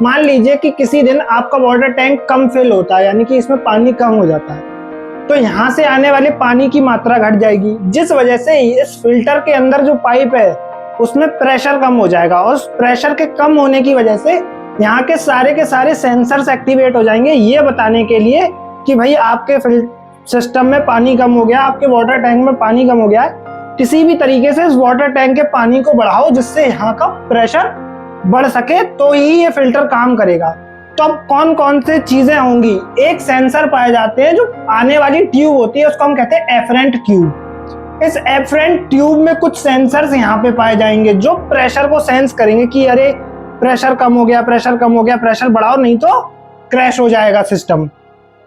मान लीजिए कि किसी दिन आपका वाटर टैंक कम फिल होता है, यानी कि इसमें पानी कम हो जाता है, तो यहाँ से आने वाले पानी की मात्रा घट जाएगी, जिस वजह से इस फिल्टर के अंदर जो पाइप है उसमें प्रेशर कम हो जाएगा। और उस प्रेशर के कम होने की वजह से यहाँ के सारे सेंसर्स एक्टिवेट हो जाएंगे, ये बताने के लिए कि भाई आपके सिस्टम में पानी कम हो गया, आपके वाटर टैंक में पानी कम हो गया है। किसी भी तरीके से इस वाटर टैंक के पानी को बढ़ाओ जिससे यहाँ का प्रेशर बढ़ सके, तो ही ये फिल्टर काम करेगा। तो अब कौन कौन से चीजें होंगी? एक सेंसर पाए जाते हैं, जो आने वाली ट्यूब होती है उसको हम कहते हैं एफरेंट ट्यूब। इस एफरेंट ट्यूब में कुछ सेंसर्स यहाँ पे पाए जाएंगे जो प्रेशर को सेंस करेंगे कि अरे प्रेशर कम हो गया, प्रेशर कम हो गया, प्रेशर बढ़ाओ नहीं तो क्रैश हो जाएगा सिस्टम।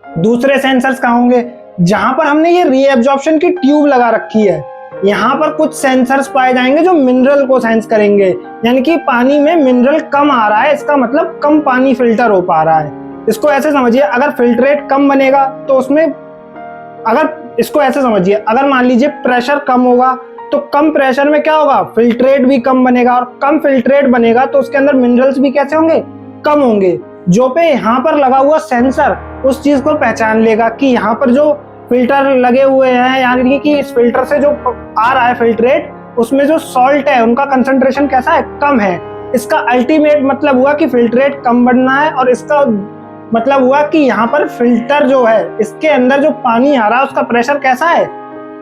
दूसरे सेंसर्स कहाँ होंगे? जहां पर हमने ये रीएब्जॉर्प्शन की ट्यूब लगा रखी है, यहाँ पर कुछ सेंसर्स पाए जाएंगे जो मिनरल को सेंस करेंगे, यानी कि पानी में मिनरल कम आ रहा है, इसका मतलब कम पानी फिल्टर हो पा रहा है। इसको ऐसे समझिए, अगर फिल्ट्रेट कम बनेगा तो उसमें, अगर इसको ऐसे समझिए, अगर मान लीजिए प्रेशर कम होगा तो कम प्रेशर में क्या होगा? फिल्ट्रेट भी कम बनेगा, और कम फिल्ट्रेट बनेगा तो उसके अंदर मिनरल्स भी कैसे होंगे? कम होंगे। जो पे यहाँ पर लगा हुआ सेंसर उस चीज को पहचान लेगा कि यहाँ पर जो फिल्टर लगे हुए हैं, यानी कि इस फिल्टर से जो आ रहा है फिल्ट्रेट, उसमें जो सॉल्ट है उनका कंसंट्रेशन कैसा है? कम है। इसका अल्टीमेट मतलब हुआ कि फिल्ट्रेट कम बनना है, और इसका मतलब हुआ कि यहाँ पर फिल्टर जो है, इसके अंदर जो पानी आ रहा है उसका प्रेशर कैसा है?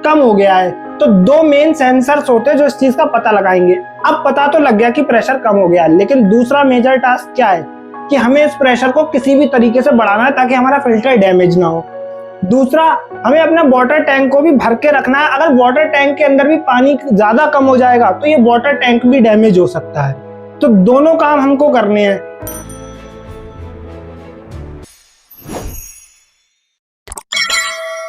कम हो गया है। तो दो मेन सेंसर्स होते हैं जो इस चीज का पता लगाएंगे। अब पता तो लग गया कि प्रेशर कम हो गया, लेकिन दूसरा मेजर टास्क क्या है कि हमें इस प्रेशर को किसी भी तरीके से बढ़ाना है ताकि हमारा फिल्टर डैमेज ना हो। दूसरा, हमें अपना वाटर टैंक को भी भर के रखना है। अगर वाटर टैंक के अंदर भी पानी ज्यादा कम हो जाएगा तो ये वाटर टैंक भी डैमेज हो सकता है। तो दोनों काम हमको करने हैं।